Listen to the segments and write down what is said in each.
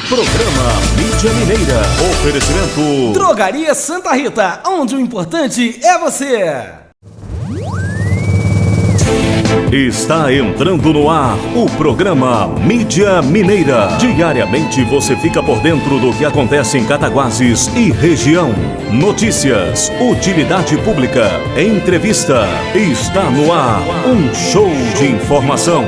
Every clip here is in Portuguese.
Programa Mídia Mineira. Oferecimento Drogaria Santa Rita, onde o importante é você. Está entrando no ar o programa Mídia Mineira. Diariamente você fica por dentro do que acontece em Cataguases e região. Notícias, utilidade pública, entrevista. Está no ar um show de informação.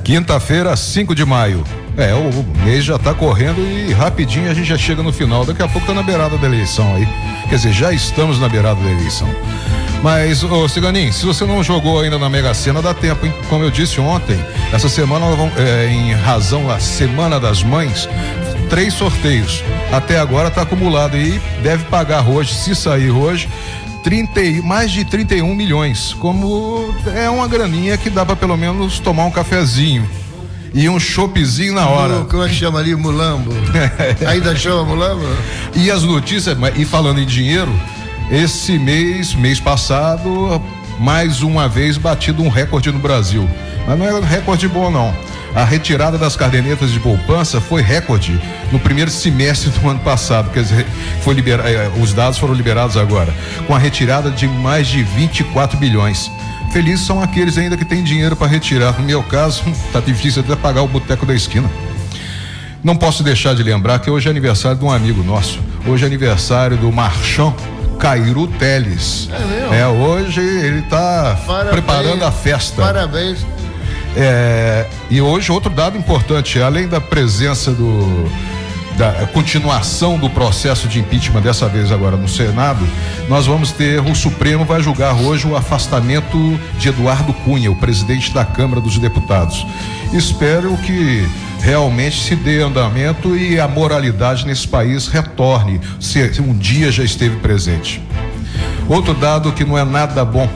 Quinta-feira, 5 de maio. O mês já tá correndo e rapidinho a gente já chega no final. Daqui a pouco tá na beirada da eleição aí. Quer dizer, já estamos na beirada da eleição. Mas, Ciganinho, se você não jogou ainda na Mega Sena, dá tempo, hein? Como eu disse ontem, essa semana nós vamos, em razão da Semana das Mães, 3 sorteios. Até agora tá acumulado e deve pagar hoje, se sair hoje, mais de 31 milhões, como é uma graninha que dá para pelo menos tomar um cafezinho e um choppzinho na hora. Como é que chama ali? Mulambo. Ainda chama Mulambo? E as notícias, e falando em dinheiro, esse mês passado, mais uma vez batido um recorde no Brasil, mas não é recorde bom não. A retirada das cadernetas de poupança foi recorde no primeiro semestre do ano passado, quer dizer, os dados foram liberados agora, com a retirada de mais de 24 bilhões. Felizes são aqueles ainda que têm dinheiro para retirar. No meu caso, tá difícil até pagar o boteco da esquina. Não posso deixar de lembrar que hoje é aniversário de um amigo nosso. Hoje é aniversário do Marchand Cairu Teles. É mesmo? Hoje ele tá preparando a festa. Parabéns. E hoje outro dado importante, além da presença da continuação do processo de impeachment, dessa vez agora no Senado, nós vamos ter, o Supremo vai julgar hoje o afastamento de Eduardo Cunha, o presidente da Câmara dos Deputados. Espero que realmente se dê andamento e a moralidade nesse país retorne, se um dia já esteve presente. Outro dado que não é nada bom,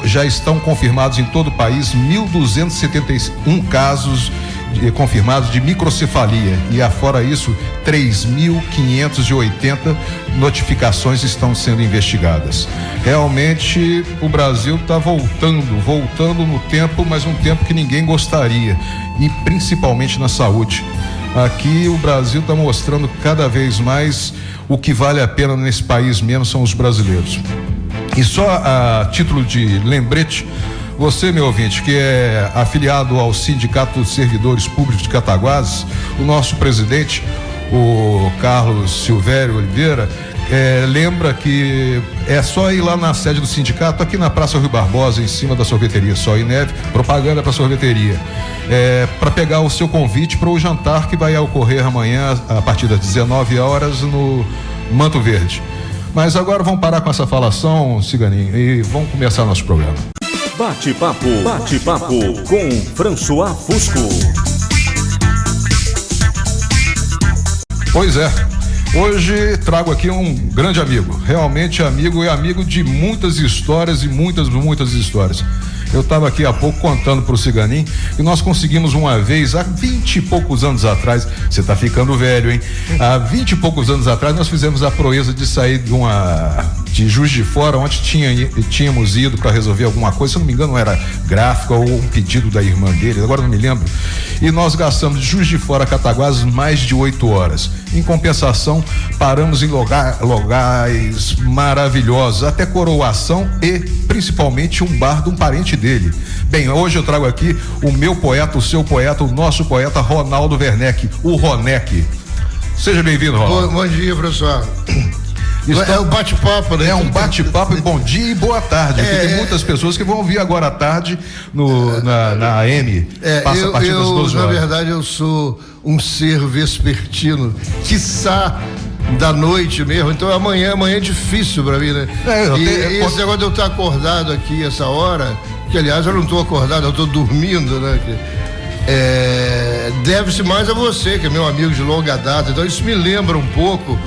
já estão confirmados em todo o país 1.271 casos confirmados de microcefalia e afora isso 3.580 notificações estão sendo investigadas. Realmente o Brasil está voltando no tempo, mas um tempo que ninguém gostaria, e principalmente na saúde. Aqui o Brasil está mostrando cada vez mais o que vale a pena nesse país mesmo são os brasileiros. E só a título de lembrete, você, meu ouvinte, que é afiliado ao Sindicato dos Servidores Públicos de Cataguases, o nosso presidente, o Carlos Silvério Oliveira, lembra que é só ir lá na sede do sindicato, aqui na Praça Rui Barbosa, em cima da sorveteria Sol e Neve, propaganda para sorveteria, para pegar o seu convite para o jantar que vai ocorrer amanhã a partir das 19 horas no Manto Verde. Mas agora vamos parar com essa falação, Ciganinho, e vamos começar nosso programa. Bate-papo com François Fusco. Pois é, hoje trago aqui um grande amigo, realmente amigo, e amigo de muitas histórias e muitas histórias. Eu estava aqui há pouco contando pro Ciganinho que nós conseguimos uma vez, há 20 e poucos anos atrás, você tá ficando velho, hein? Há 20 e poucos anos atrás nós fizemos a proeza de sair de Juiz de Fora, onde tínhamos ido para resolver alguma coisa, se não me engano era gráfica ou um pedido da irmã dele, agora não me lembro. E nós gastamos de Juiz de Fora a Cataguases mais de 8 horas. Em compensação, paramos em locais maravilhosos, até Coroação e principalmente um bar de um parente dele. Bem, hoje eu trago aqui o meu poeta, o seu poeta, o nosso poeta Ronaldo Werneck, o Roneck. Seja bem-vindo, Ronaldo. Bom dia, professor. É um bate-papo, né? É um bate-papo e bom dia e boa tarde. Porque tem muitas pessoas que vão ouvir agora à tarde na AM. Passa a partir das 12 horas. Na verdade, eu sou um ser vespertino, quiçá da noite mesmo. Então amanhã é difícil pra mim, né? Esse negócio de eu estar acordado aqui essa hora, que aliás eu não estou acordado, eu estou dormindo, né? Deve-se mais a você, que é meu amigo de longa data. Então isso me lembra um pouco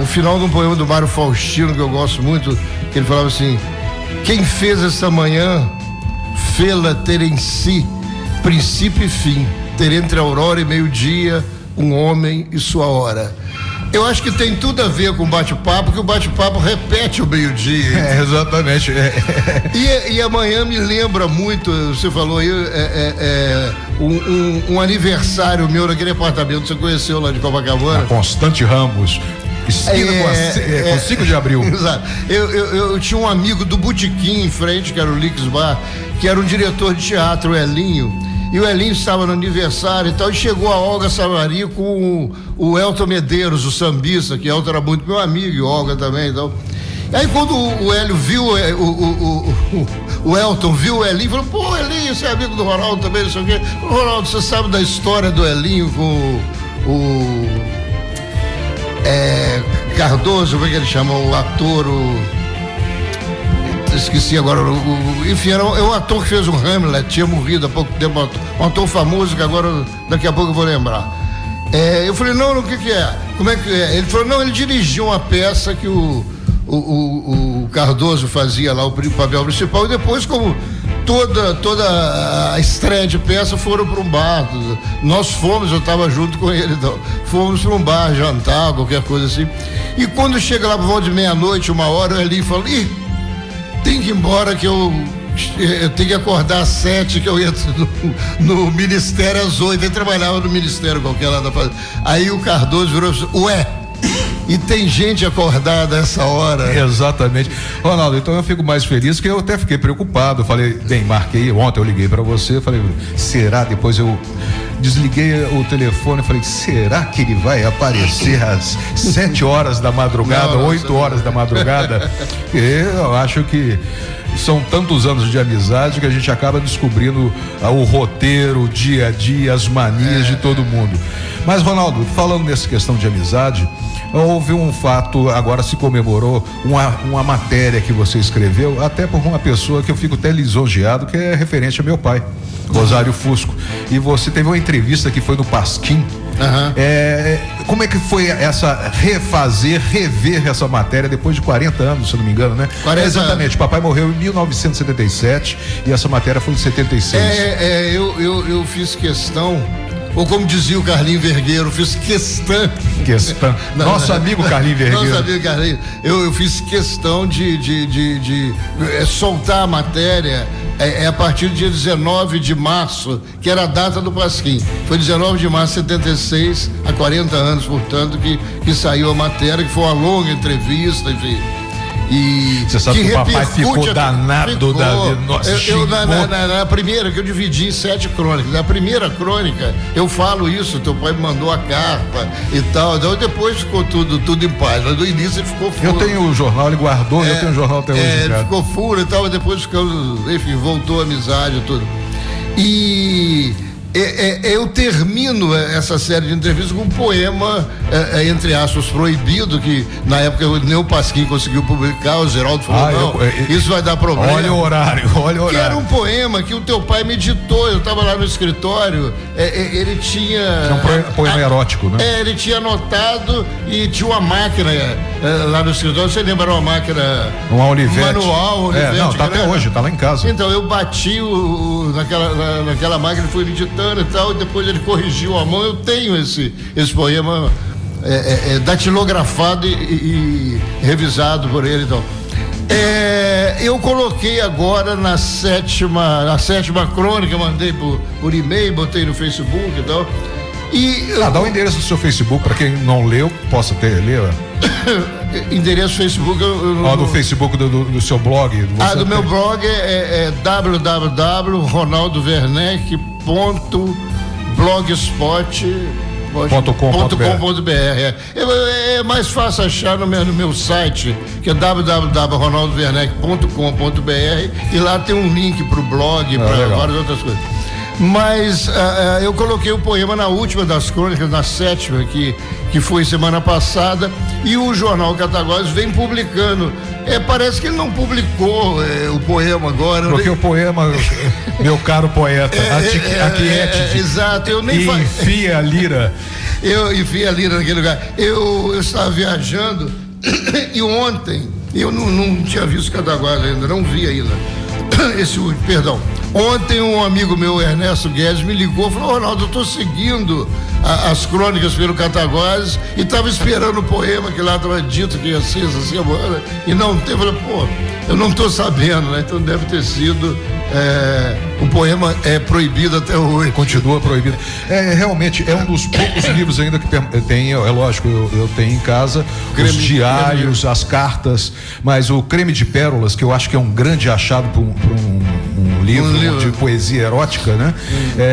o final de um poema do Mário Faustino, que eu gosto muito, que ele falava assim: quem fez essa manhã fê-la ter em si princípio e fim, ter entre aurora e meio-dia um homem e sua hora. Eu acho que tem tudo a ver com o bate-papo, que o bate-papo repete o meio-dia. Exatamente. E amanhã me lembra muito, você falou aí, um aniversário meu naquele apartamento que você conheceu lá de Copacabana. A Constante Ramos. Com 5 de abril. Exato. Eu tinha um amigo do Botequim em frente, que era o Lix Bar, que era um diretor de teatro, o Elinho. E o Elinho estava no aniversário e tal, e chegou a Olga Samaria com o Elton Medeiros, o sambista, que Elton era muito meu amigo, e Olga também, então. E aí quando o Hélio viu, o Elton viu o Elinho, falou, pô, Elinho, você é amigo do Ronaldo também, não sei o quê. Ronaldo, você sabe da história do Elinho com o Cardoso, como é que ele chama? O ator, esqueci agora, enfim, é um ator que fez o Hamlet, tinha morrido há pouco tempo, um ator famoso que agora, daqui a pouco eu vou lembrar. Eu falei, não, o que é? Como é que é? Ele falou, não, ele dirigiu uma peça que o Cardoso fazia lá, o papel principal, e depois, como toda a estreia de peça, foram para um bar. Nós fomos, eu estava junto com ele, então, fomos para um bar jantar, qualquer coisa assim. E quando chega lá por volta de meia-noite, 1h, ele falou, tem que ir embora, que eu tenho que acordar às 7, que eu entro no Ministério às 8. Ele trabalhava no Ministério qualquer lá da fazenda. Aí o Cardoso virou assim, e tem gente acordada essa hora. Exatamente. Ronaldo, então eu fico mais feliz, que eu até fiquei preocupado. Falei, marquei, ontem eu liguei para você, falei, será? Depois eu desliguei o telefone, falei, será que ele vai aparecer às 7h da madrugada, 8h da madrugada? Eu acho que são tantos anos de amizade que a gente acaba descobrindo o roteiro, o dia a dia, as manias de todo mundo. Mas, Ronaldo, falando nessa questão de amizade, houve um fato, agora se comemorou uma matéria que você escreveu, até por uma pessoa que eu fico até lisonjeado, que é referente a meu pai, Rosário Fusco. E você teve uma entrevista que foi no Pasquim. Como é que foi rever essa matéria depois de 40 anos, se não me engano, né? 40 exatamente, anos. Papai morreu em 1977 e essa matéria foi em 76. Eu fiz questão, ou como dizia o Carlinho Vergueiro, fiz questão. Nosso amigo Carlinho Vergueiro. Nosso amigo Carlinho. Eu fiz questão de soltar a matéria a partir do dia 19 de março, que era a data do Pasquim. Foi 19 de março de 76, há 40 anos, portanto, que saiu a matéria, que foi uma longa entrevista, enfim. E você sabe que o papai ficou danado na primeira, que eu dividi em 7 crônicas. Na primeira crônica eu falo isso, teu pai me mandou a carta e tal, então depois ficou tudo em paz, mas no início ele ficou furo. Eu tenho o jornal, ele guardou, eu tenho o jornal até hoje. Ele ficou furo e tal, mas depois ficamos, enfim, voltou a amizade e tudo. E eu termino essa série de entrevistas com um poema, entre aspas, proibido, que na época nem o Pasquim conseguiu publicar, o Geraldo falou, isso vai dar problema. Olha o horário. Que era um poema que o teu pai me ditou, eu estava lá no escritório, ele tinha... um poema erótico, né? Ele tinha anotado e tinha uma máquina lá no escritório, você lembra uma máquina... Uma Olivetti. Manual, Olivetti. Não, tá até hoje, tá lá em casa. Então, eu bati naquela máquina, fui editando e tal, e depois ele corrigiu a mão. Eu tenho esse poema datilografado e revisado por ele, então. Eu coloquei agora na sétima crônica, mandei por e-mail, botei no Facebook e tal. Dá o endereço do seu Facebook para quem não leu, possa ler. Endereço Facebook. Do Facebook do seu blog. Do meu blog é www.ronaldowerneck.blogspot.com.br. É mais fácil achar no meu site, que é www.ronaldowerneck.com.br, e lá tem um link para o blog, para várias outras coisas. Mas eu coloquei o poema na última das crônicas, na 7ª, que foi semana passada, e o jornal Cataguases vem publicando. Parece que ele não publicou o poema agora. Porque o poema, meu caro poeta, aquiete. Exato, eu nem enfia a lira. Eu enfiei a lira naquele lugar. Eu estava viajando e ontem eu não tinha visto Cataguases ainda, não vi ainda. Ontem um amigo meu, Ernesto Guedes, me ligou e falou: Ronaldo, eu estou seguindo as crônicas pelo Cataguases e estava esperando o poema que lá estava dito que ia ser essa semana e não teve. Eu falei, pô, eu não estou sabendo, né? Então deve ter sido. O poema é proibido até hoje. Continua proibido. Realmente é um dos poucos livros ainda que tem, é lógico, eu tenho em casa os diários, as cartas, mas o Creme de Pérolas, que eu acho que é um grande achado para um livro de poesia erótica, né?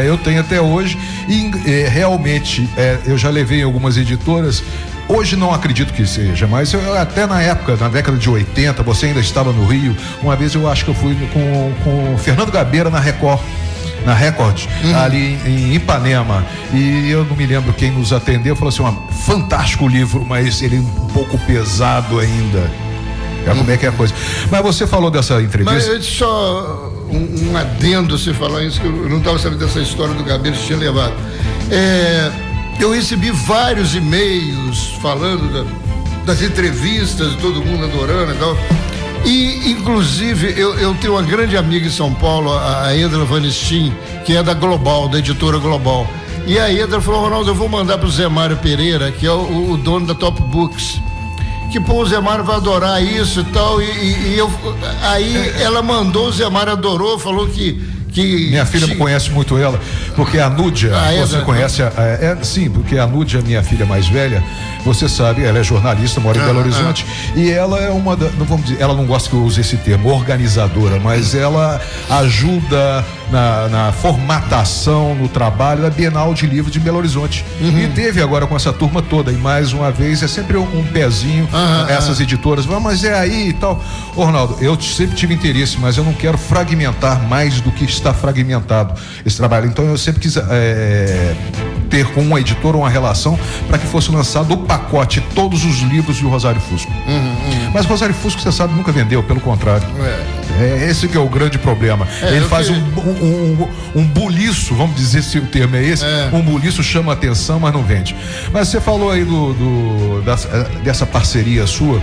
Eu tenho até hoje e realmente eu já levei em algumas editoras. Hoje não acredito que seja, mas até na época, na década de 80, você ainda estava no Rio. Uma vez eu acho que eu fui com o Fernando Gabeira na Record, ali em Ipanema, e eu não me lembro quem nos atendeu, falou assim: fantástico livro, mas ele um pouco pesado ainda. Como é que é a coisa? Mas você falou dessa entrevista. Mas só um adendo, você falar isso, que eu não estava sabendo dessa história do Gabeira que tinha levado. Eu recebi vários e-mails falando das entrevistas, todo mundo adorando e tal. E, inclusive, eu tenho uma grande amiga em São Paulo, a Edra Vanestin, que é da Global, da editora Global. E a Edra falou: Ronaldo, eu vou mandar pro Zé Mário Pereira, que é o dono da Top Books, que pô, o Zé Mário vai adorar isso e tal. Aí ela mandou, o Zé Mário adorou, falou que minha filha não conhece muito ela, porque a Núdia, você conhece, sim, porque a Núdia, minha filha mais velha, você sabe, ela é jornalista, mora em Belo Horizonte, e ela é uma não vamos dizer, ela não gosta que eu use esse termo, organizadora, mas ela ajuda na formatação, no trabalho da Bienal de Livro de Belo Horizonte. E teve agora com essa turma toda, e mais uma vez é sempre um pezinho, essas editoras, mas é aí e tal. Ô, Ronaldo, eu sempre tive interesse, mas eu não quero fragmentar mais do que está fragmentado esse trabalho. Então eu sempre quis ter com uma editora uma relação para que fosse lançado o pacote, todos os livros de Rosário Fusco. Mas Rosário Fusco, você sabe, nunca vendeu, pelo contrário. Esse que é o grande problema. Ele faz um buliço, vamos dizer se o termo é esse, um buliço chama atenção, mas não vende. Mas você falou aí dessa parceria sua,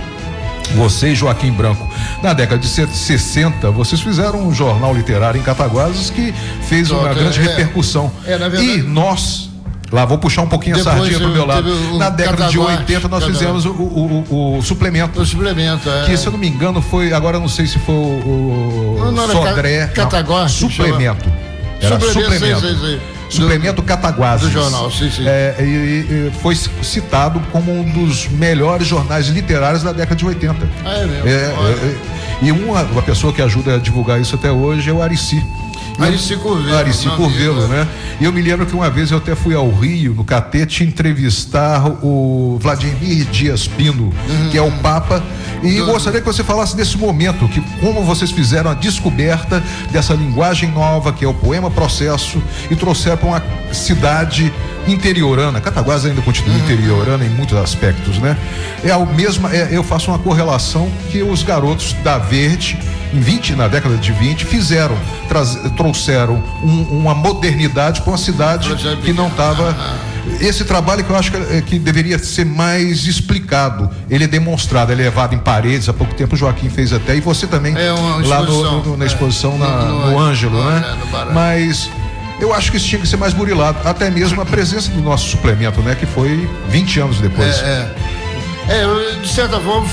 você e Joaquim Branco. Na década de 60, vocês fizeram um jornal literário em Cataguases que fez uma grande repercussão. Na verdade, e nós, lá vou puxar um pouquinho a sardinha pro meu lado. Na década de 80 nós fizemos o suplemento. O suplemento, que, se eu não me engano, foi, agora não sei se foi o Sodré. Suplemento. Era suplemento. Suplemento Cataguases. Do jornal, sim. E foi citado como um dos melhores jornais literários da década de 80. É mesmo? E uma pessoa que ajuda a divulgar isso até hoje é o Arici. Arici Curvelo, né? E eu me lembro que uma vez eu até fui ao Rio, no Catete, entrevistar o Vladimir Dias Pino, que é o Papa, e gostaria que você falasse desse momento, que como vocês fizeram a descoberta dessa linguagem nova, que é o poema processo, e trouxeram para uma cidade interiorana. Cataguases ainda continua interiorana em muitos aspectos, né? Eu faço uma correlação que os garotos da Verde, na década de 20, trouxeram uma modernidade para uma cidade que não estava. Esse trabalho que eu acho que deveria ser mais explicado. Ele é demonstrado, é levado em paredes. Há pouco tempo o Joaquim fez até, e você também lá na exposição no Ângelo, né? Mas eu acho que isso tinha que ser mais burilado, até mesmo a presença do nosso suplemento, né? Que foi 20 anos depois. De certa forma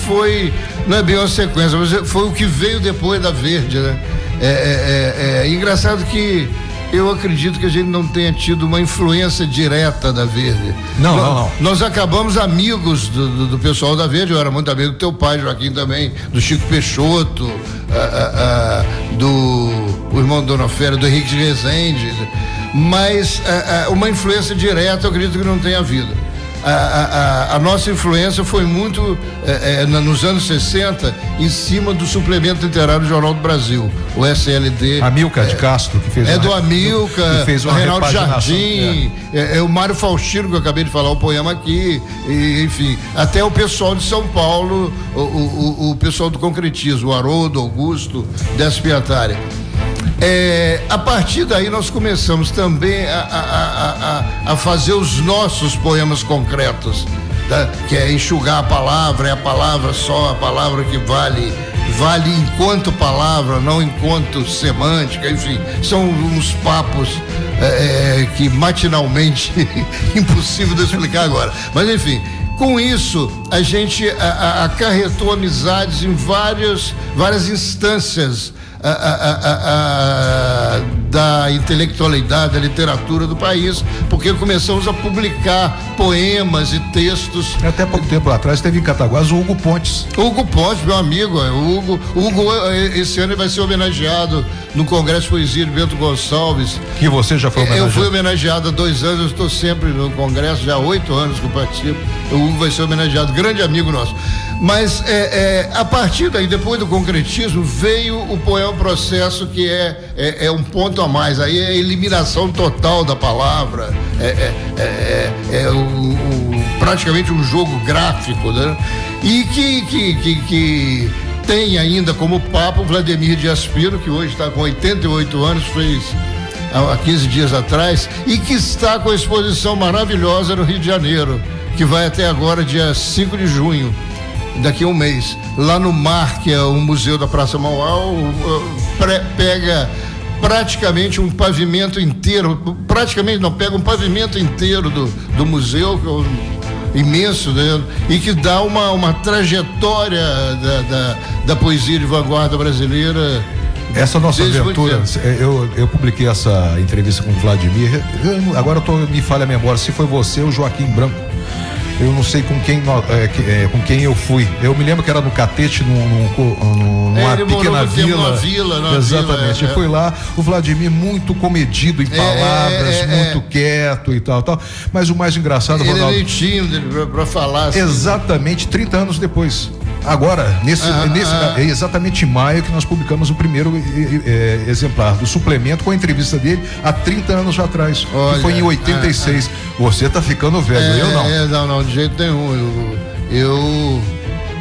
não é bem uma sequência, mas foi o que veio depois da Verde, né? É engraçado que eu acredito que a gente não tenha tido uma influência direta da Verde. Não. Nós acabamos amigos do pessoal da Verde. Eu era muito amigo do teu pai, Joaquim, também, do Chico Peixoto, do irmão Dona Féria, do Henrique Rezende, mas uma influência direta eu acredito que não tenha havido. A nossa influência foi muito nos anos 60 em cima do suplemento literário do Jornal do Brasil, o SLD. Amilcar de Castro, que fez do Amilcar, Reinaldo Jardim, o Mário Faustino, que eu acabei de falar o poema aqui, enfim, até o pessoal de São Paulo, o pessoal do concretismo, o Haroldo, Augusto, Décio Piatari. A partir daí nós começamos também a fazer os nossos poemas concretos, tá? Que é enxugar a palavra, é a palavra só, a palavra que vale vale enquanto palavra, não enquanto semântica, enfim, são uns papos que matinalmente impossível de explicar agora. Mas enfim, com isso a gente acarretou amizades em várias instâncias da intelectualidade, da literatura do país, porque começamos a publicar poemas e textos. Até pouco tempo atrás teve em Cataguases o Hugo Pontes. Hugo Pontes, meu amigo, o Hugo esse ano vai ser homenageado no Congresso de Poesia de Bento Gonçalves. Que você já foi homenageado? Eu fui homenageado há 2 anos, eu estou sempre no Congresso, já há 8 anos que eu participo. O Hugo vai ser homenageado, grande amigo nosso. Mas a partir daí, depois do concretismo, veio o poema processo, que é um ponto a mais. Aí é a eliminação total da palavra, praticamente um jogo gráfico, né? E que tem ainda como papo o Vladimir de Aspiro, que hoje está com 88 anos, fez há 15 dias atrás, e que está com a exposição maravilhosa no Rio de Janeiro, que vai até agora, dia 5 de junho. Daqui a um mês, lá no MAR, que é o Museu da Praça Mauá, pega praticamente um pavimento inteiro, pega um pavimento inteiro do museu, que é imenso, né? E que dá uma trajetória da poesia de vanguarda brasileira. Essa nossa aventura, eu publiquei essa entrevista com o Vladimir, agora me falha a memória, se foi você ou Joaquim Branco. Eu não sei com quem eu fui. Eu me lembro que era no Catete, numa pequena vila. Exatamente. Eu fui lá, o Vladimir muito comedido em palavras, muito quieto e tal. Mas o mais engraçado, Ronaldo, ele é tímido pra falar. Assim. Exatamente, 30 anos depois. Agora, exatamente em maio, que nós publicamos o primeiro exemplar do suplemento com a entrevista dele há 30 anos atrás. Olha, que foi em 86. Você tá ficando velho, eu não. Não, de jeito nenhum.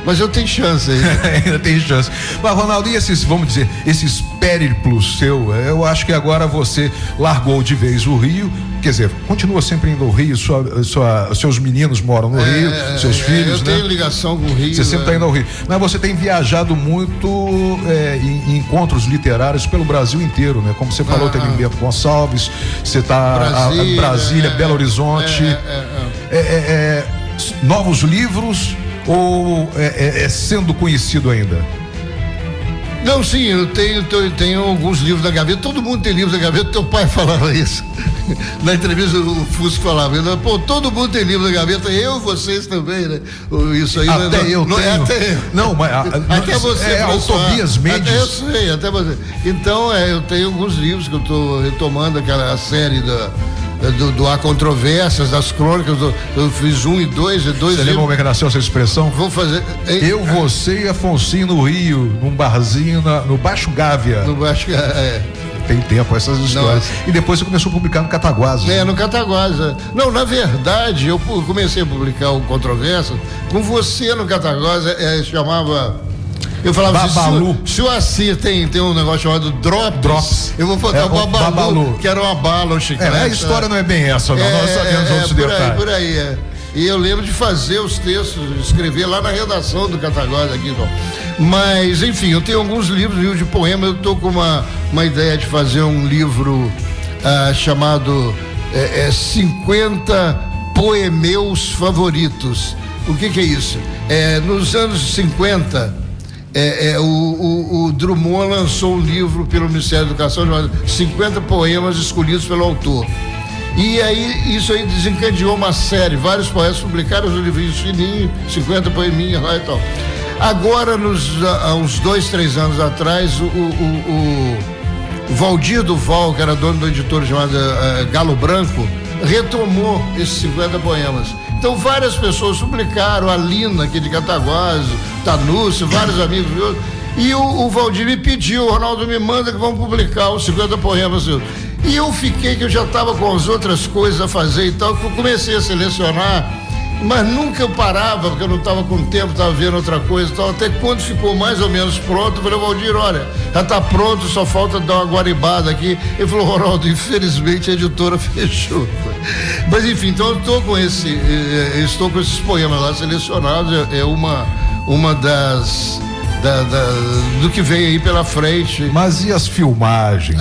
Mas eu tenho chance aí. Ainda tem chance. Mas, Ronaldo, e esses périplos seu? Eu acho que agora você largou de vez o Rio, quer dizer, continua sempre indo ao Rio, seus meninos moram no Rio, seus filhos, eu tenho ligação com o Rio. Você sempre está indo ao Rio. Mas você tem viajado muito em encontros literários pelo Brasil inteiro, né? Como você falou, teve em Bento Gonçalves, você está em Brasília, Belo Horizonte. Novos livros ou sendo conhecido ainda? Não, sim, eu tenho alguns livros na gaveta. Todo mundo tem livros na gaveta. Teu pai falava isso. Na entrevista o Fusco falava, todo mundo tem livro na gaveta, vocês também, né? Isso aí até eu tenho. Não, mas até você. O Tobias Mendes. Eu sei, até você. Então, eu tenho alguns livros que eu estou retomando, aquela série do Há Controvérsias, das crônicas, eu fiz 1 e 2. Você lembra como é que nasceu essa expressão? Vou fazer. Você e Afonsinho no Rio, num barzinho no Baixo Gávea. No Baixo Gávea, Tem tempo essas histórias. E depois você começou a publicar no Cataguases. No Cataguases. Não, na verdade, eu comecei a publicar o Controvérsias com você no Cataguases, chamava. Eu falava Babalu. Se o Assir tem um negócio chamado Drops, eu vou botar o Babalu, que era uma bala, um chiclete. A história não é bem essa, não. Nós sabemos outros detalhes. Por aí. E eu lembro de fazer os textos, escrever lá na redação do Cataguases aqui, então. Mas, enfim, eu tenho alguns livros de poema. Eu estou com uma ideia de fazer um livro chamado 50 Poemeus Favoritos. O que é isso? Nos anos 50, o Drummond lançou um livro pelo Ministério da Educação chamado 50 Poemas Escolhidos pelo Autor. E aí, isso aí desencadeou uma série, vários poetas publicaram os livrinhos fininhos, 50 poeminhas lá e tal. Agora, há uns 2, 3 anos atrás, o Valdir Duval, que era dono da editora chamada Galo Branco, retomou esses 50 poemas. Então, várias pessoas publicaram, a Lina, aqui de Cataguases, Tanúcio, vários amigos meus, e o Valdir me pediu, Ronaldo, me manda que vamos publicar os 50 poemas. E eu fiquei, que eu já estava com as outras coisas a fazer e tal, que eu comecei a selecionar, mas nunca eu parava, porque eu não estava com tempo, estava vendo outra coisa e tal, até quando ficou mais ou menos pronto, eu falei, Valdir, olha, já está pronto, só falta dar uma guaribada aqui. Ele falou, Ronaldo, infelizmente a editora fechou. Mas enfim, então eu estou com esses poemas lá selecionados, é uma do que vem aí pela frente. Mas e as filmagens?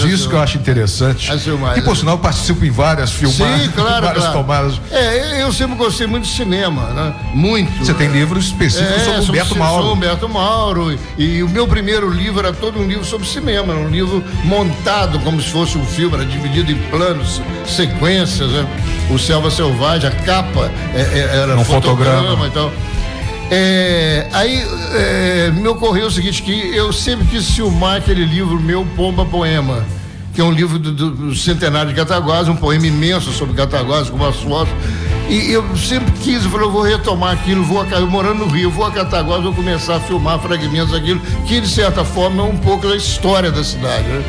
Isso que eu acho interessante. As filmagens. E, por sinal, eu participo em várias filmagens. Sim, claro, várias tomadas. Eu sempre gostei muito de cinema, né? Muito. Você tem livros específicos sobre Humberto Mauro. Sobre Humberto Mauro. E o meu primeiro livro era todo um livro sobre cinema, um livro montado como se fosse um filme, era dividido em planos, sequências, né? O Selva Selvagem, a capa era um fotograma e tal. Aí me ocorreu o seguinte, que eu sempre quis filmar aquele livro meu, Pomba Poema, que é um livro do centenário de Cataguases, um poema imenso sobre Cataguases, com umas fotos. E eu sempre quis, eu falei, eu vou retomar aquilo, eu morando no Rio, vou a Cataguases, vou começar a filmar fragmentos daquilo, que de certa forma é um pouco da história da cidade, né?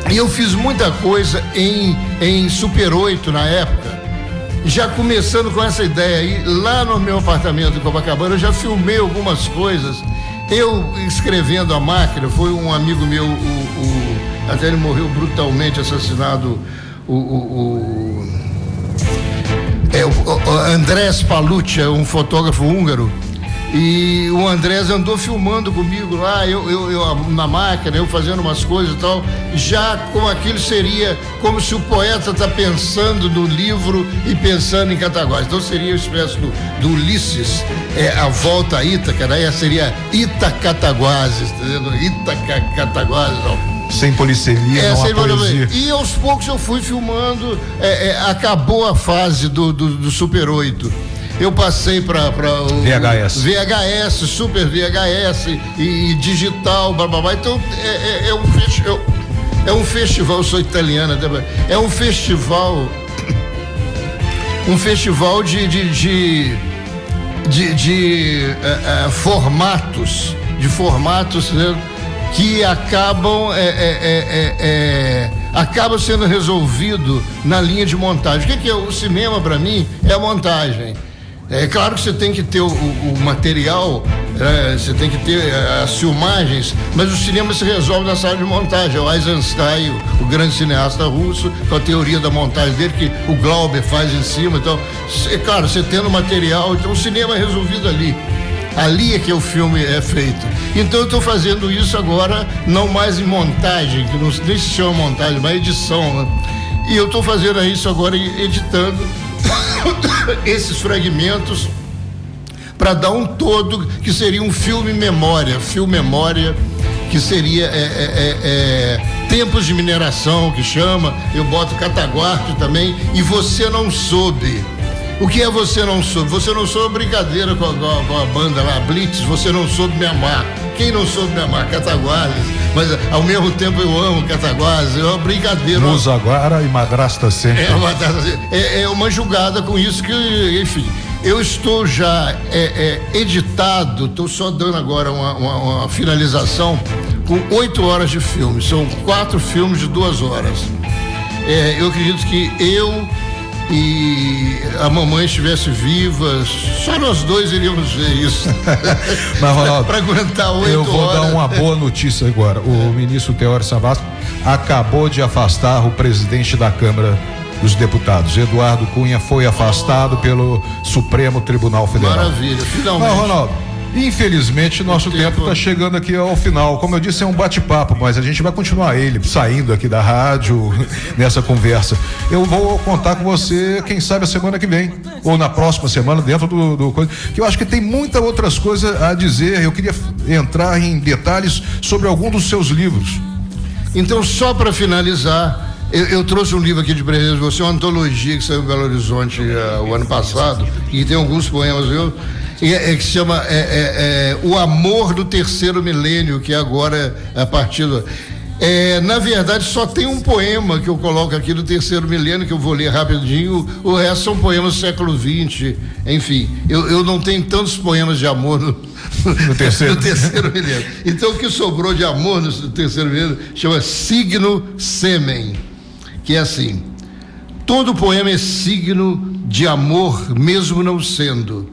E eu fiz muita coisa em Super 8 na época, já começando com essa ideia aí, lá no meu apartamento em Copacabana, eu já filmei algumas coisas, eu escrevendo a máquina, foi um amigo meu, até ele morreu brutalmente assassinado, o Andrés Palucci, um fotógrafo húngaro, e o Andrés andou filmando comigo lá, eu na máquina, eu fazendo umas coisas e tal, já com aquilo seria como se o poeta está pensando no livro e pensando em Cataguases. Então seria uma espécie do Ulisses, a volta a Ítaca, né? Seria Itacataguases, entendeu? Itacataguases, sem policelia, não há poesia. E aos poucos eu fui filmando, acabou a fase do Super 8. Eu passei para o VHS, Super VHS e digital, blá, blá, blá. Então é um festival, eu sou italiana, é um festival de formatos, né, que acabam sendo resolvido na linha de montagem. O que é o cinema para mim? É a montagem. É claro que você tem que ter o material, você tem que ter as filmagens, mas o cinema se resolve na sala de montagem. O Eisenstein, o grande cineasta russo, com a teoria da montagem dele, que o Glauber faz em cima. Então, claro, você tendo material, então o cinema é resolvido ali. Ali é que o filme é feito. Então eu estou fazendo isso agora, não mais em montagem, que não nem se chama montagem, mas edição, né? E eu estou fazendo isso agora, editando esses fragmentos para dar um todo que seria um filme memória, que seria Tempos de Mineração, que chama. Eu boto Cataguarte também. E Você Não Soube. O que é Você Não Soube? Você não soube brincadeira com a banda lá, Blitz. Você não soube me amar. Quem não soube me amar? Cataguases. Mas ao mesmo tempo eu amo Cataguases. É uma brincadeira. Musa agora e madrasta sempre. É uma julgada com isso que, enfim. Eu estou já editado, estou só dando agora uma finalização com 8 horas de filme. São 4 filmes de 2 horas. Eu acredito que eu e a mamãe estivesse viva, só nós dois iríamos ver isso. Mas, Ronaldo, para aguentar 8 horas. Eu vou dar uma boa notícia agora. O ministro Teório Savassi acabou de afastar o presidente da Câmara dos Deputados. Eduardo Cunha foi afastado pelo Supremo Tribunal Federal. Maravilha, finalmente. Mas, Ronaldo, infelizmente nosso tempo está chegando aqui ao final. Como eu disse, é um bate-papo, mas a gente vai continuar saindo aqui da rádio nessa conversa. Eu vou contar com você, quem sabe a semana que vem ou na próxima semana, dentro do coisa, que eu acho que tem muitas outras coisas a dizer. Eu queria entrar em detalhes sobre algum dos seus livros. Então, só para finalizar, eu trouxe um livro aqui de presente de você, uma antologia que saiu em Belo Horizonte o ano passado, e tem alguns poemas meus, que se chama O Amor do Terceiro Milênio, que agora a partir do... na verdade, só tem um poema que eu coloco aqui do terceiro milênio, que eu vou ler rapidinho. O resto são poemas do século XX. Enfim, eu não tenho tantos poemas de amor no terceiro milênio. Então, o que sobrou de amor no terceiro milênio chama Signo Sêmen, que é assim: todo poema é signo de amor, mesmo não sendo.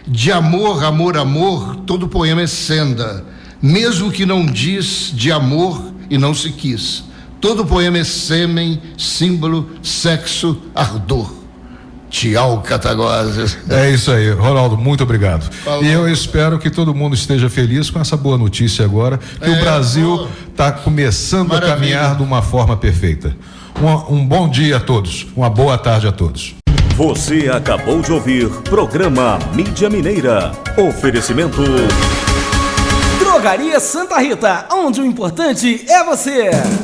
De amor, amor, amor, todo poema é senda, mesmo que não diz de amor e não se quis. Todo poema é sêmen, símbolo, sexo, ardor. Tchau, Cataguases. É isso aí, Ronaldo, muito obrigado. Falou. E eu espero que todo mundo esteja feliz com essa boa notícia agora, que o Brasil está começando a caminhar de uma forma perfeita. Um bom dia a todos, uma boa tarde a todos. Você acabou de ouvir programa Mídia Mineira. Oferecimento Drogaria Santa Rita, onde o importante é você.